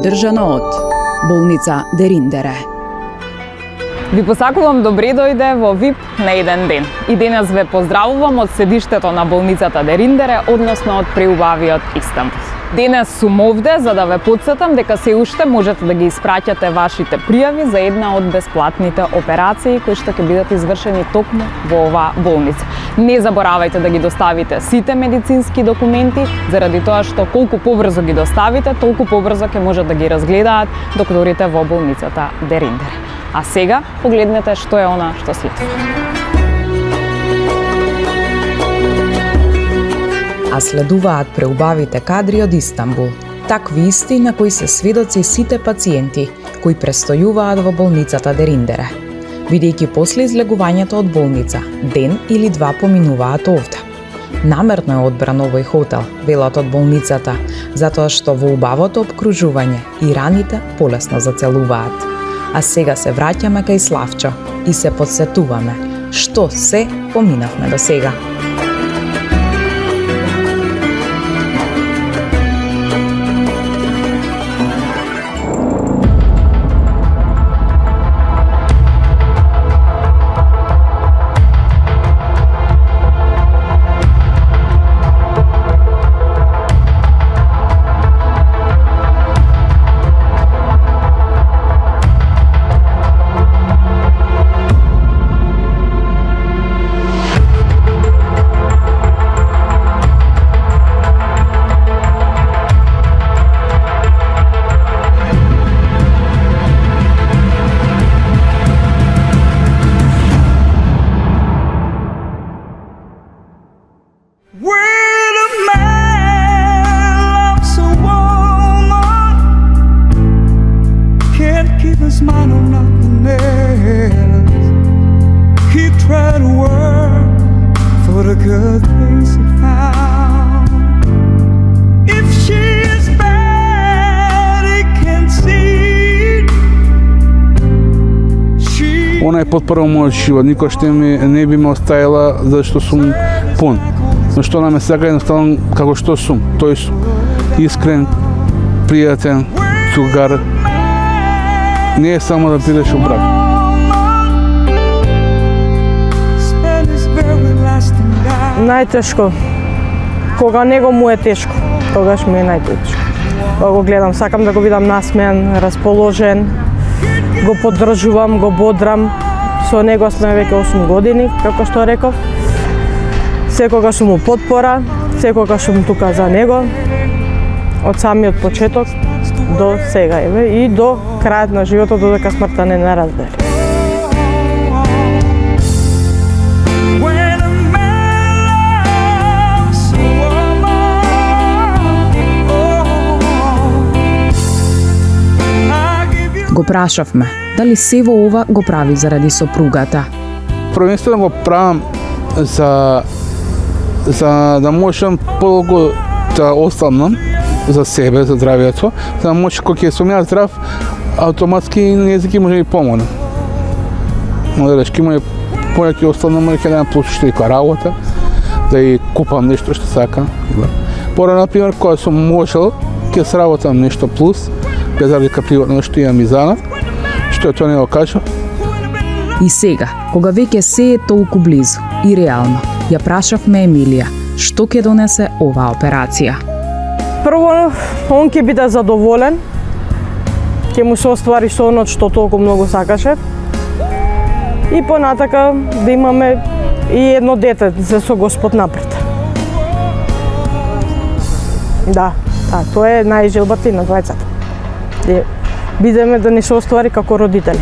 Поддржано од болница Дериндере. Ви посакувам добре дојде во ВИП на еден ден. И денес ве поздравувам од седиштето на болницата Дериндере, односно од преубавиот Истанбул. Денес сум овде за да ве потсетам дека се уште можете да ги испраќате вашите пријави за една од бесплатните операции кои што ќе бидат извршени токму во оваа болница. Не заборавајте да ги доставите сите медицински документи, заради тоа што колку побрзо ги доставите, толку побрзо ќе може да ги разгледаат докторите во болницата Дериндере. А сега погледнете што е она што следува. А следуваат преубавите кадри од Истанбул, такви исти на кои се сведоци сите пациенти кои престојуваат во болницата Дериндере. Бидејќи после излегувањето од болница, ден или два поминуваат овде. Намерно е одбран овој хотел, велат од болницата, затоа што во убавото обкружување и раните полесно зацелуваат. А сега се враќаме кај Славчо и се подсетуваме што се поминавме до сега. Она е потпора мојот живот, никој што не би ме оставила зашто сум пун. Но што нам е сега едноставно како што сум, тој сум искрен, пријатен, цугар. Не е само да бидеш у брак. Најтешко. Кога него му е тешко, тогаш ми е најтешко. Кога го гледам, сакам да го видам насмеан, расположен, го поддржувам, го бодрам. Со него сме веќе 8 години, како што реков. Секогаш сум му потпора, секогаш сум тука за него. Од самиот почеток до сега и до крајот на животот, додека смртта не раздели. Го прашавме дали се во ова го прави заради сопругата. Првенствено го правам за да можам подолго да останам за себе, за здравието, за да може кога ќе сум ја здрав, автоматски нејзики може да ми помогне. Модереш, ке може повеќе останам, ќе да плюс што и работа, да и купам нешто што сакам. Пора, например, кога сум можел, ќе сработам нешто плюс, без разлика приватно што имам и занат, што тоа не го кажа. И сега, кога веќе се е толку близу и реално, ја прашавме Емилија што ќе донесе оваа операција. Прво, он ќе биде задоволен, ќе му се оствари сонот што толку многу сакаше. И понатака да имаме и едно дете со Господ напред. Да, тоа е најжелбата на двајцата. Бидеме да ни се оствари како родители.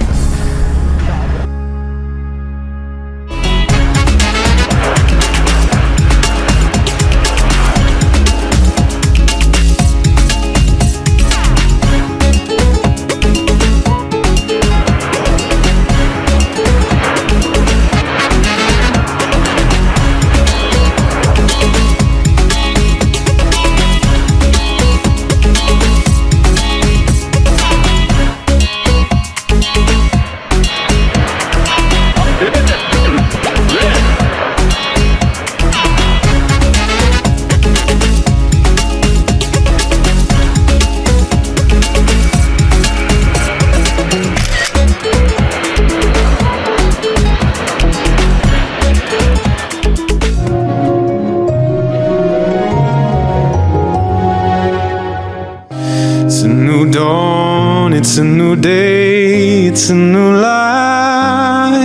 a new day, it's a new life.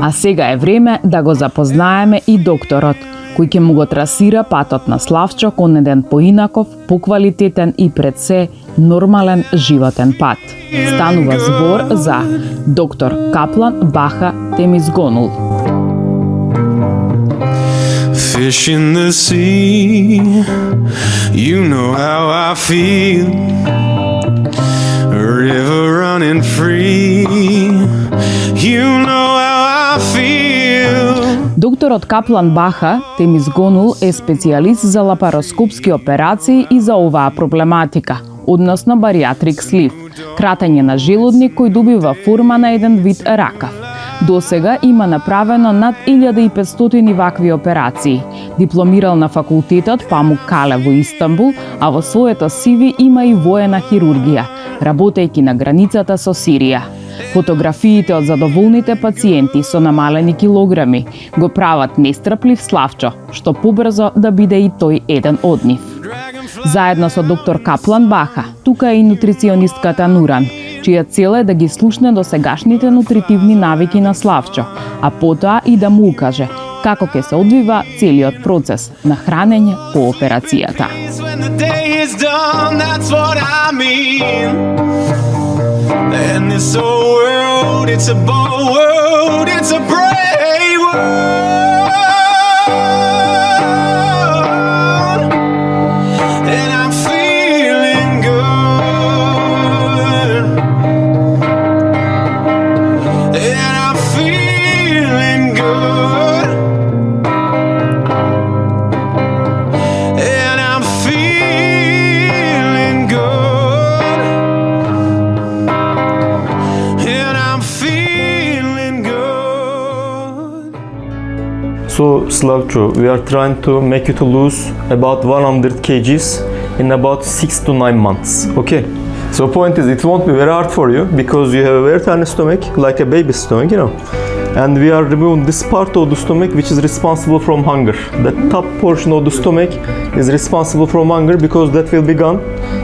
А сега е време да го запознаеме и докторот, кој ќе му го трасира патот на Славчо кон еден поинаков, поквалитетен и пред се нормален животен пат. Станува збор за доктор Каплан Баха Темизгонул. Fish in the sea, you know how I feel. A river running free, you know how I feel. Докторот Каплан Баха Темизгонул е специјалист за лапароскопски операции и за оваа проблематика, односно бариатрик слив, кратење на желудник кој добива форма на еден вид ракав. До сега има направено над 1500 вакви операции. Дипломирал на факултетот Памуккале во Истанбул, а во своето CV има и воена хирургија, работејќи на границата со Сирија. Фотографиите од задоволните пациенти со намалени килограми го прават нестрплив Славчо, што побрзо да биде и тој еден од нив. Заедно со доктор Каплан Баха, тука е и нутриционистката Нуран, чија цел е да ги слушне до сегашните нутритивни навики на Славчо, а потоа и да му укаже како ќе се одвива целиот процес на хранење по операцијата. When the day is done, that's what I mean. And this whole world, it's a bold world, it's a brave world. And I'm feeling good. And I'm feeling good. And I'm feeling good. And I'm feeling good. So Slavcho, we are trying to make you to lose about 100 kgs in about 6 to 9 months. Okay. So point is, it won't be very hard for you because you have a very tiny stomach, like a baby's stomach, you know. And we are removing this part of the stomach which is responsible from hunger. The top portion of the stomach is responsible from hunger because that will be gone.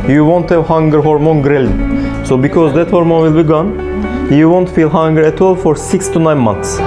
You won't have hunger hormone ghrelin. So because that hormone will be gone, you won't feel hunger at all for 6 to 9 months.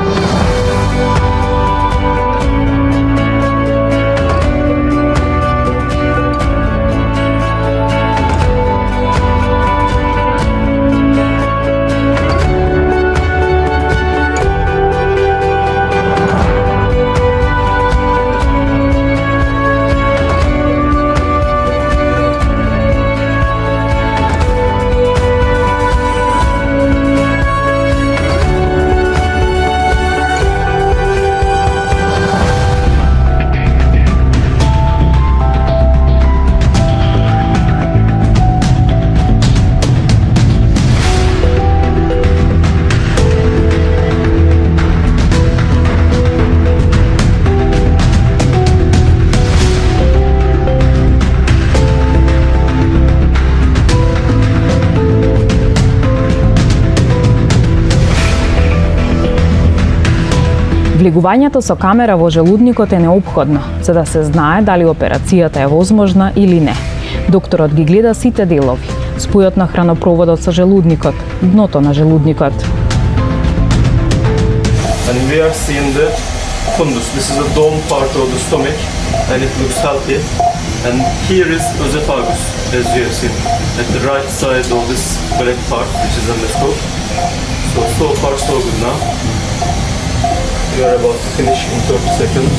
Влегувањето со камера во желудникот е неопходно, за да се знае дали операцијата е возможна или не. Докторот ги гледа сите делови, спојот на хранопроводот со желудникот, дното на желудникот. And we are seeing the fundus. This is the dome part of the stomach and it looks healthy. And here is esophagus, as you have seen, at the right side of this black part, which is endoscope. So far so good now. We are about to finish in 30 seconds.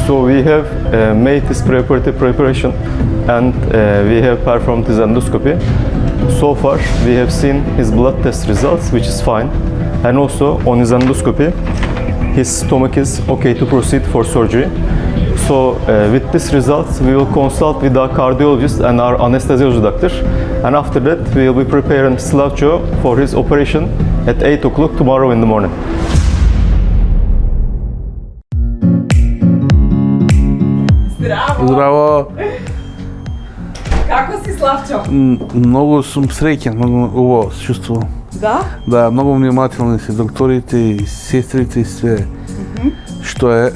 So we have made this preparation and we have performed this endoscopy. So far we have seen his blood test results, which is fine, and also on his endoscopy his stomach is okay to proceed for surgery. So with this results we will consult with our cardiologist and our anesthesiology doctor, and after that we will be preparing Slavcho for his operation at 8 o'clock tomorrow in the morning. Здраво! Како си, Славчо? Многу сум среќен, многу убаво се чувствувам. Да? Да, много внимателни са докторите и сестрите и све. Што е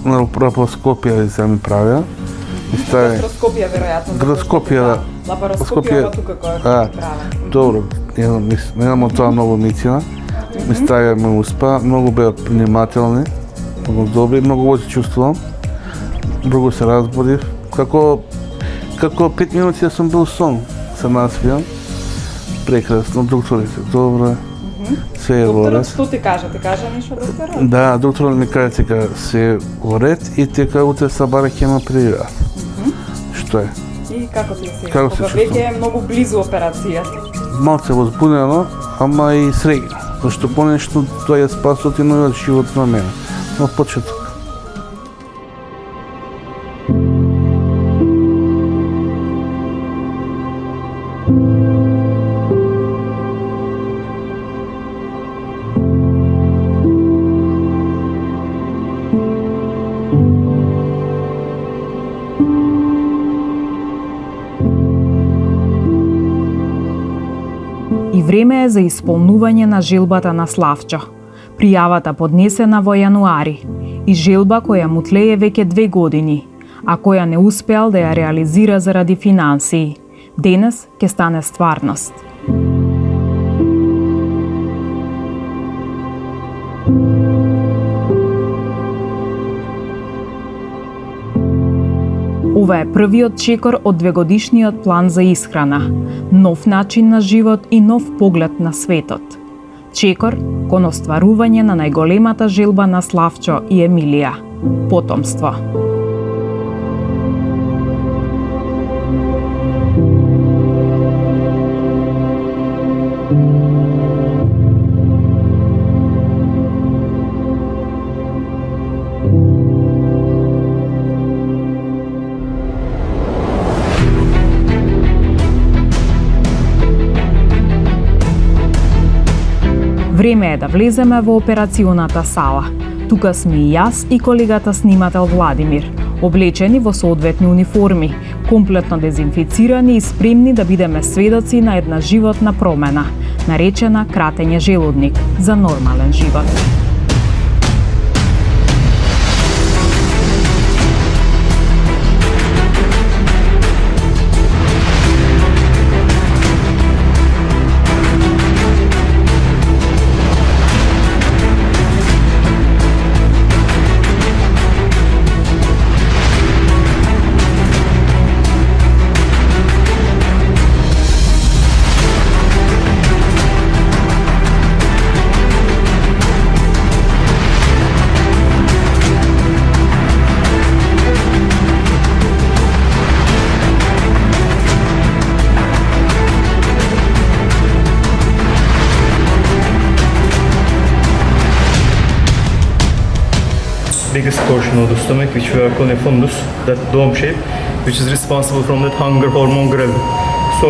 на лапароскопија да ми правя. Гастроскопија, веројатно. Гастроскопија, да. Лапароскопија тука која А, ќе правя. добро, немам тоа многу мицина. Ми ставија ме успа, многу беа внимателни, многу добри, многу го се чувствувам. Многу се разбудив. Како 5 минути да сум бил сон, се наспијам. Прекрасно, докторите, добро. Се е во ред. Докторот што ти кажа? Ти кажа ништо докторот? Да, докторот ми кажа дека се е во ред и дека утре сабаре ќе ме прибират. Што е? И како ти се? Како се Кога чувствувам? веќе е многу близу операцијата. Малце возбудено, ама и среќно. Зашто понешто тоа е спасот и новиот живот на мене. На почеток. И време е за исполнување на желбата на Славчо. Пријавата поднесена во јануари и желба која му тлее веќе 2 години, а која не успеал да ја реализира заради финансии. Денес ќе стане стварност. Ова е првиот чекор од 2-годишниот план за исхрана, нов начин на живот и нов поглед на светот. Чекор кон остварување на најголемата желба на Славчо и Емилија – потомство. Време е да влеземе во операционата сала. Тука сме и јас и колегата снимател Владимир, облечени во соодветни униформи, комплетно дезинфицирани и спремни да бидеме сведоци на една животна промена, наречена кратење желудник за нормален живот. Biggest portion of the stomach, which we are calling fundus, that dome shape, which is responsible from that hunger hormone ghrelin. So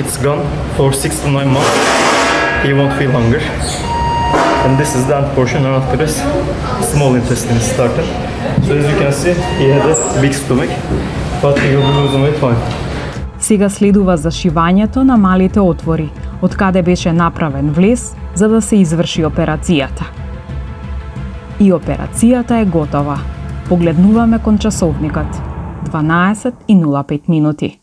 it's gone for 6 to 9 months. He won't feel hunger. And this is the end portion, and after this, small intestine started. So as you can see, he had a big stomach, but he will be losing weight fine. Сега следува зашивањето на малите отвори, од каде беше направен влез за да се изврши операцијата. И операцијата е готова. Погледнуваме кон часовникот. 12:05 минути.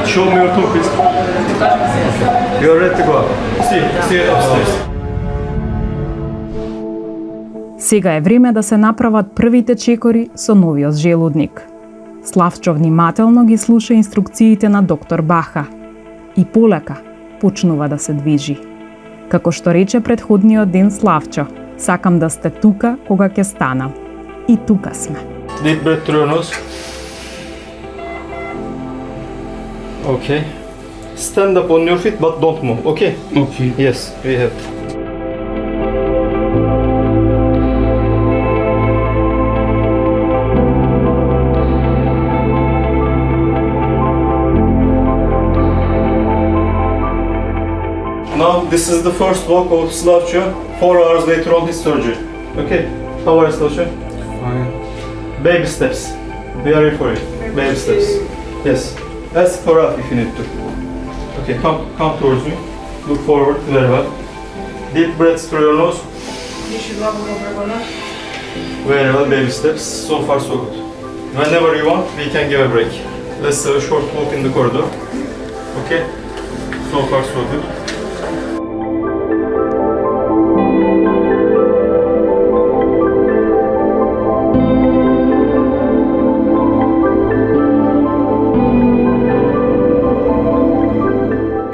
Show me your toolkit. You are ready to go up. See you upstairs. Сега е време да се направат првите чекори со новиот желудник. Славчо внимателно ги слуша инструкциите на доктор Баха и полека почнува да се движи. Како што рече предходниот ден Славчо, сакам да сте тука кога ќе станам. И тука сме. Deep breath through your nose. Okay. Stand up on your feet, but don't move. Okay? Okay. Yes, we have. Now this is the first walk of Slavcho. 4 hours later on his surgery. Okay. How are you, Slavcho? Fine. Baby steps. We are here for you. Baby steps. Yes. Ask for help if you need to. Okay, come towards me. Look forward very well. Deep breaths through your nose. Very well, baby steps. So far so good. Whenever you want, we can give a break. Let's have a short walk in the corridor. Okay? So far so good.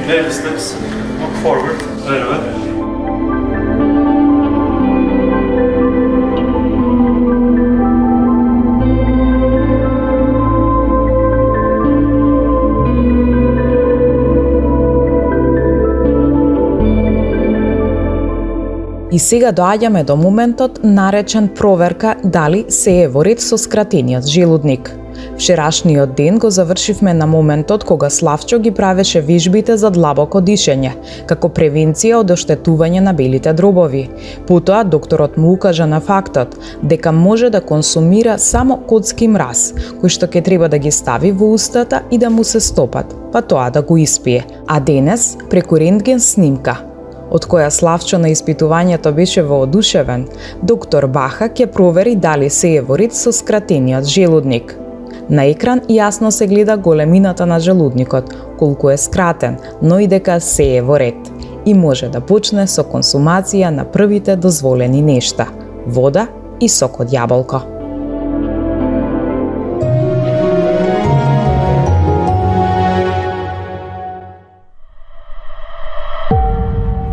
Baby steps. Look forward. Very well. И сега доаѓаме до моментот наречен проверка дали се е во ред со скратениот желудник. Вчерашниот ден го завршивме на моментот кога Славчо ги правеше вежбите за длабоко дишење, како превенција од оштетување на белите дробови. Потоа докторот му укажа на фактот дека може да консумира само котски мраз, кој што ќе треба да ги стави во устата и да му се стопат, па тоа да го испие. А денес, преку рентген снимка, од која Славчо на испитувањето беше воодушевен, доктор Баха ќе провери дали се е во ред со скратениот желудник. На екран јасно се гледа големината на желудникот, колку е скратен, но и дека се е во ред. И може да почне со консумација на првите дозволени нешта – вода и сок од јаболко.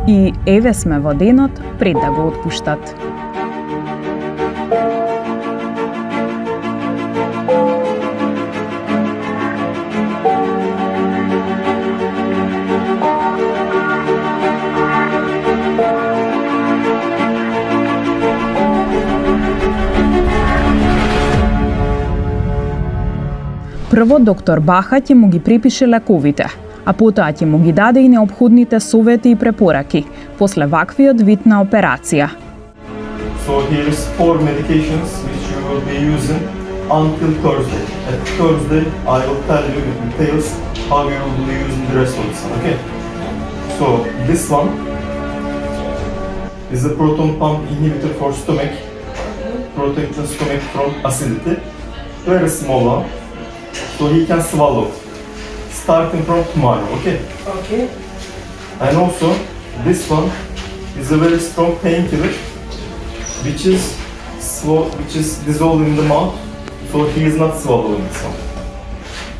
И еве сме во денот пред да го отпуштат. Прво доктор Баха ќе му ги припише лековите, а потоа ќе му ги даде и неопходните совети и препораки после ваквиот вид на операција. So here is 4 medications which you will be using until Thursday. At Thursday I will tell you in details how you will be using the rest of this one, okay? So this one is a proton pump inhibitor for stomach, protecting stomach from acidity. Very small one, so he can swallow. Starting from tomorrow, okay? Okay. And also, this one is a very strong painkiller, which is dissolved in the mouth, so he is not swallowing this one.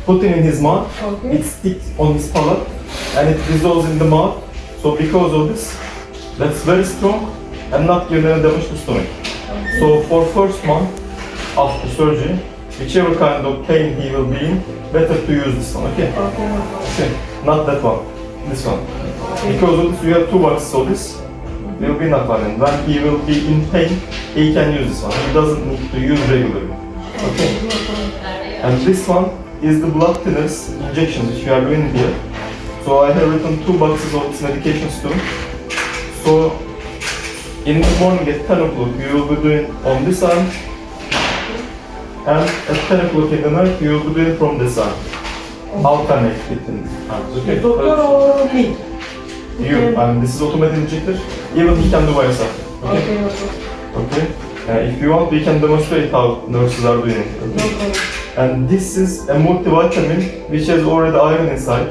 Put it in his mouth, Okay. it sticks on his palate, and it dissolves in the mouth. So because of this, that's very strong and not giving any damage to stomach. So for first month after surgery, whichever kind of pain he will be in, better to use this one, okay? Okay, not that one, this one. Because of this, you have 2 boxes of this. Will be enough, and when he will be in pain, he can use this one. He doesn't need to use regularly. Okay. And this one is the blood thinners injections which you are doing here. So I have written 2 boxes of these medications too. So in the morning at 10 o'clock you will be doing on this arm, and at 10 o'clock in the night you will be doing from this arm. Alternate between arms. Okay. Doctor or me? You, and this is automated injector. Even he can do by himself. Okay. Okay. If you want, we can demonstrate how nurses are doing it. Okay? And this is a multivitamin which has already iron inside.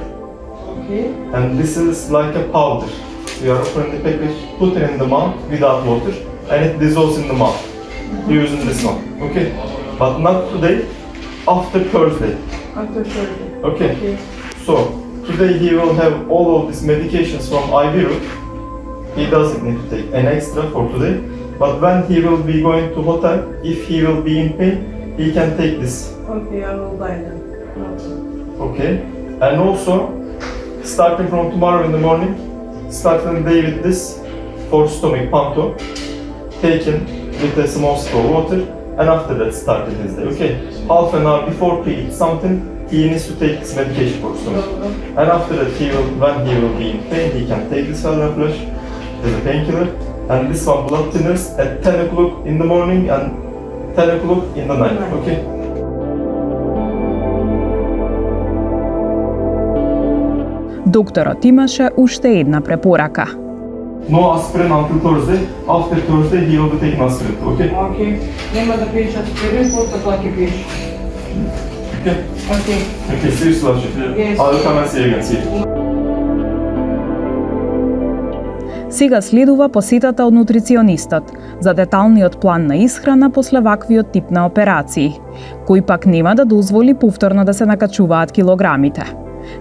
Okay. And this is like a powder. You are opening the package, put it in the mouth without water, and it dissolves in the mouth. Using this one. Okay. But not today. After Thursday. After surgery. Okay. Okay. So today he will have all of these medications from IV route. He doesn't need to take an extra for today. But when he will be going to hotel, if he will be in pain, he can take this. Okay, I will buy them. Okay. And also, starting from tomorrow in the morning, starting the day with this for stomach panto, taken with a small sip of water, and after that starting his day. Okay. Half an hour before he eats something, he needs to take his medication for stomach. And after that, when he will be in pain, he can take this Feldenflash as a painkiller. And this one, blood thinners at 10 o'clock in the morning and 10 o'clock in the night. Okay? Докторот имаше уште една препорака. No aspirin until Thursday. After Thursday, he will be taking aspirin. Okay? Окей. Нема да пиеш аспирин, после тоа ќе пиеш. Okay. Окей. Okay, see you soon. Yes. I will come and see you again. See you. Сега следува посетата од нутриционистот за деталниот план на исхрана после ваквиот тип на операции, кој пак нема да дозволи повторно да се накачуваат килограмите.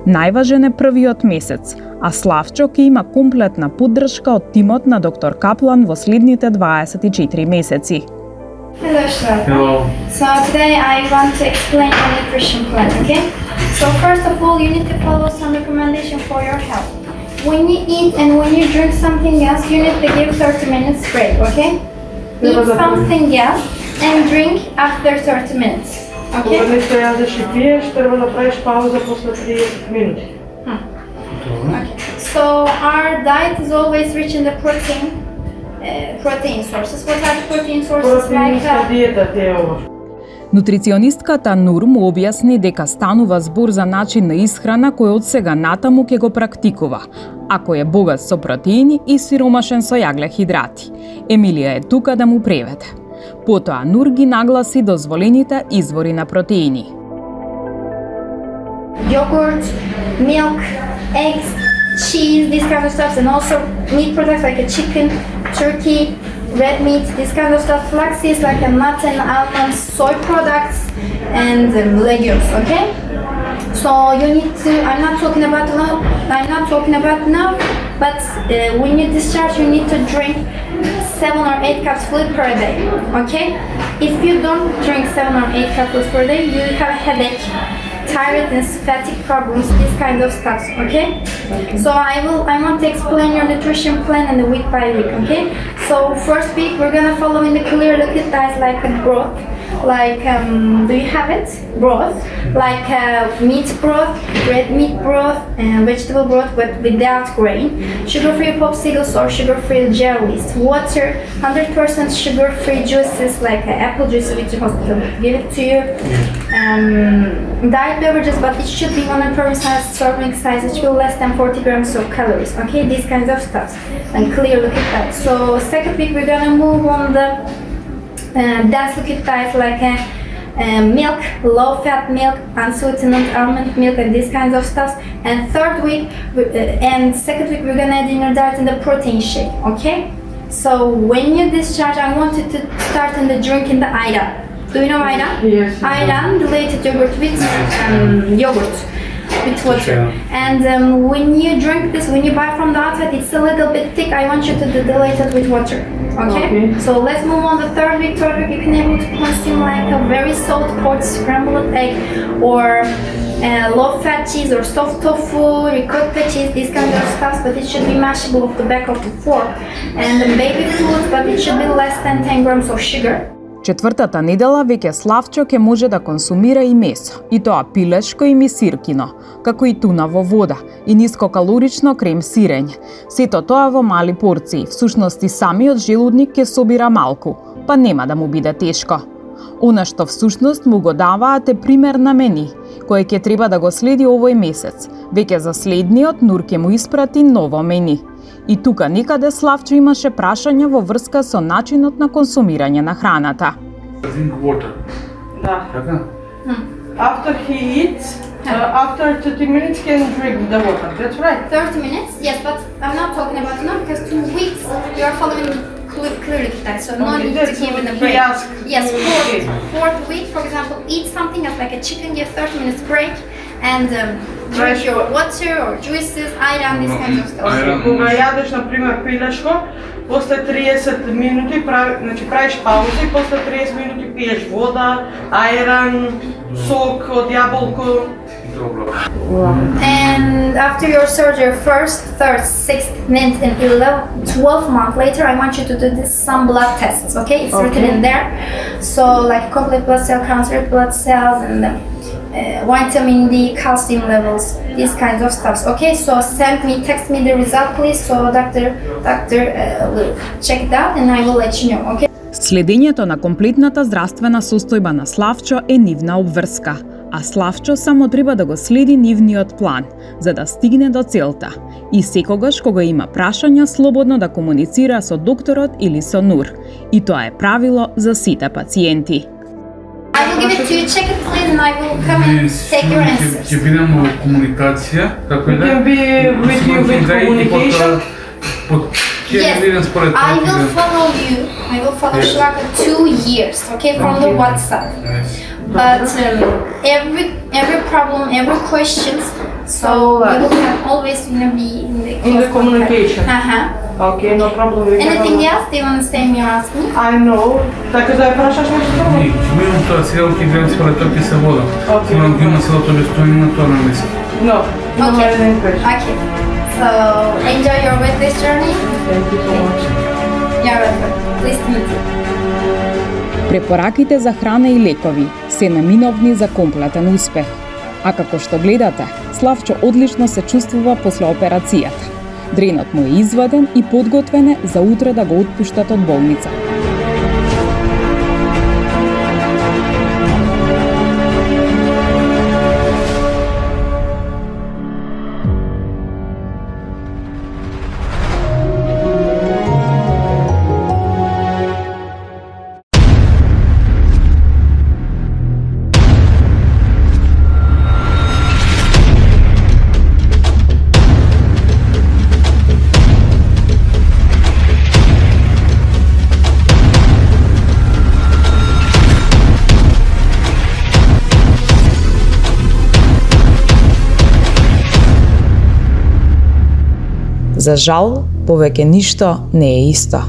Најважен е првиот месец, а Славчо ќе има комплетна поддршка од тимот на доктор Каплан во следните 24 месеци. Hello, Shraddha. Hello. So today I want to explain the nutrition plan, okay? So first of all, you need to follow some recommendation for your health. When you eat and when you drink something else, you need to give 30 minutes break, okay? Eat something else and drink after 30 minutes, okay? Кога нешто јадеш и пиеш, треба да правиш пауза после 30 минути. Okay. So our diet is always rich in the protein sources. What are the protein sources? Протеинска диета ти е ова. Нутрионистката Нур му објасни дека станува збор за начин на исхрана кој од сега натаму ќе го практикува, а кој е богат со протеини и сиромашен со јаглехидрати. Емилија е тука да му преведе. Потоа Нур ги нагласи дозволените извори на протеини. Yogurt, milk, eggs, cheese, these kind of stuff, and also meat products like a chicken, turkey, red meat, this kind of stuff, flax seeds like a nuts and almonds, soy products, and legumes, okay? So you need to, I'm not talking about now, but when you discharge, you need to drink 7 or 8 cups fluid per day, okay? If you don't drink 7 or 8 cups per day, you have headache, tiredness, fatigue problems, this kind of stuff, okay? So I want to explain your nutrition plan and the week by week, okay? So first week we're gonna follow in the clear liquid diet like a broth, like do you have it? Broth, like meat broth, red meat broth, and vegetable broth but without grain, sugar-free popsicles or sugar-free jellies, water, 100% sugar-free juices like apple juice which the hospital will give it to you. Diet beverages, but it should be 100% serving size, it should be less than 40 grams of calories, okay? These kinds of stuff, and clear liquid diet. So second week we're gonna move on the dense liquid diet like milk, low-fat milk, unsweetened almond milk, and these kinds of stuff. And third week and second week we're gonna add in your diet in the protein shake, okay? So when you discharge, I want you to start in the drinking the ayran. Do you know ayran? Yes. Ayran, dilated yogurt with yogurt with water. And when you drink this, when you buy from the outside, it's a little bit thick. I want you to dilate it with water. Okay? So let's move on the third week. Third week, you can able to consume like a very salt pork scrambled egg or low-fat cheese or soft tofu, ricotta cheese, these kind of stuff, but it should be mashable off the back of the fork. And the baby food, but it should be less than 10 grams of sugar. Четвртата недела веќе Славчо ќе може да консумира и месо, и тоа пилешко и мисиркино, како и туна во вода и нискокалорично крем сирење. Сето тоа во мали порции, всушност и самиот желудник ќе собира малку, па нема да му биде тешко. Она што всушност му го даваат е пример на мени, кој ќе треба да го следи овој месец. Веќе за следниот Нур ќе му испрати ново мени. И тука некаде Славчо имаше прашања во врска со начинот на консумирање на храната. Да. After he eats, after 30 minutes can drink the water. That's right. 30 minutes, yes, but I'm not talking about now because 2 weeks you are following clear diet, so no need to give it a break. Yes, fourth week, for example, eat something else like a chicken, give 30 minutes break, and drink your water or juices, ayran, these kinds of stuff. Кога јадеш, например, пилешко, после 30 минути правиш пауза и после 30 минути пиеш вода, ayran, сок од јаболко. And after your surgery, first, third, 6th, 9th, and 12th month later, I want you to do some blood tests, okay? It's written in there. So like complete blood cell counts, red blood cells, and vitamin D, calcium levels, these kinds of stuffs. Okay, so text me the result, please. So doctor will check it out, and I will let you know. Okay. Следењето на комплетната здравствена состојба на Славчо е нивна обврска, а Славчо само треба да го следи нивниот план, за да стигне до целта. И секогаш кога има прашања, слободно да комуницира со докторот или со НУР. И тоа е правило за сите пациенти. I will give it to you, check it please, and I will come and take your answers. Ќе бидам во комуникација, така да? Can be with you with communication? Yes, I will follow you. I will follow Shilaka 2 years, okay, from the WhatsApp. But every problem, every questions, so we will have always be In the communication. Okay, no problem. Anything else? Do you want to say me or ask me? I know. Така да ја прашаш нешто друго? Ќе бидам тоа, сега ќе гледам според тоа ќе се водам. Имам ги има селото вестојно на тоа на место. No, no Okay. more than question. Okay. So enjoy your weight loss journey. Thank you so much. You're welcome. Pleased to meet you. Препораките за храна и лекови се наминовни за комплетен успех. А како што гледате, Славчо одлично се чувствува после операцијата. Дренот му е изваден и подготвен е за утре да го отпуштат од болница. За жал, повеќе ништо не е исто.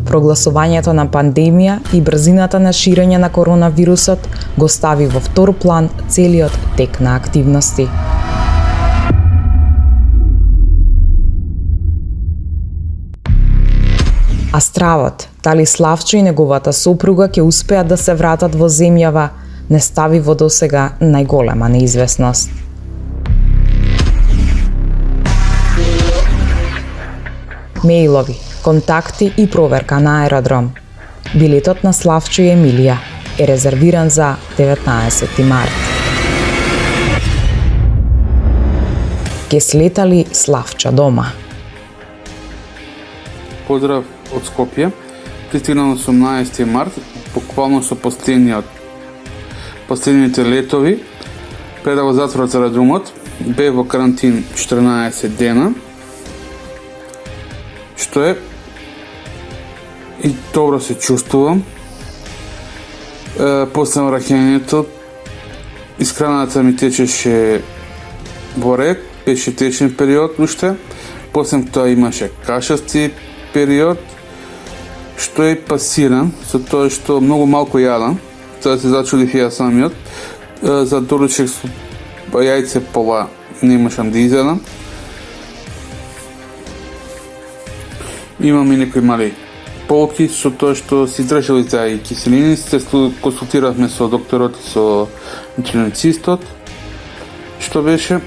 Прогласувањето на пандемија и брзината на ширење на коронавирусот го стави во втор план целиот тек на активности. А стравот, дали Славчо и неговата сопруга ќе успеат да се вратат во земјава, не стави во досега најголема неизвестност. Мејлови, контакти и проверка на аеродром. Билетот на Славчо и Емилија е резервиран за 19 март. Ке слетали Славчо дома? Поздрав од Скопје. Пристигнал на 18 март, буквално со последните летови, пред да го затворат аеродромот, бе во карантин 14 дена, што е и добро се чувствувам. После враќањето, исхраната ми течеше во ред, беше течен период уште, после тоа имаше кашасти период, што е пасиран, со тоа што многу малку јадам, тоа се зачудих ја самиот, за доручек со јајце пола не имашам да изедам. Имам и некои мали полки, со тоа што си држали за и киселини, се консултиравме со докторот и со нутрицијистот, што беше,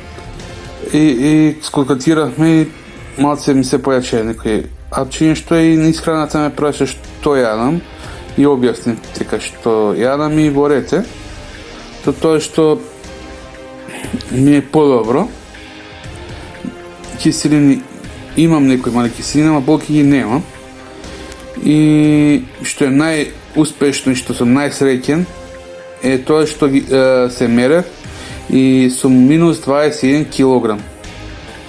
и сконтактиравме и малце ми се појаче некои апчиња, што и на исхраната ме праша што јадам и објаснив дека што јадам и во ред е, со тоа што ми е подобро. Киселини имам некои мали киселини, ама болки ги немам. И што е најуспешно и што сум најсреќен е тоа што се мерев и сум минус 21 килограм.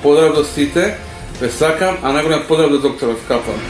Поздрав до сите, ве сакам, а најголем поздрав до докторот Капан.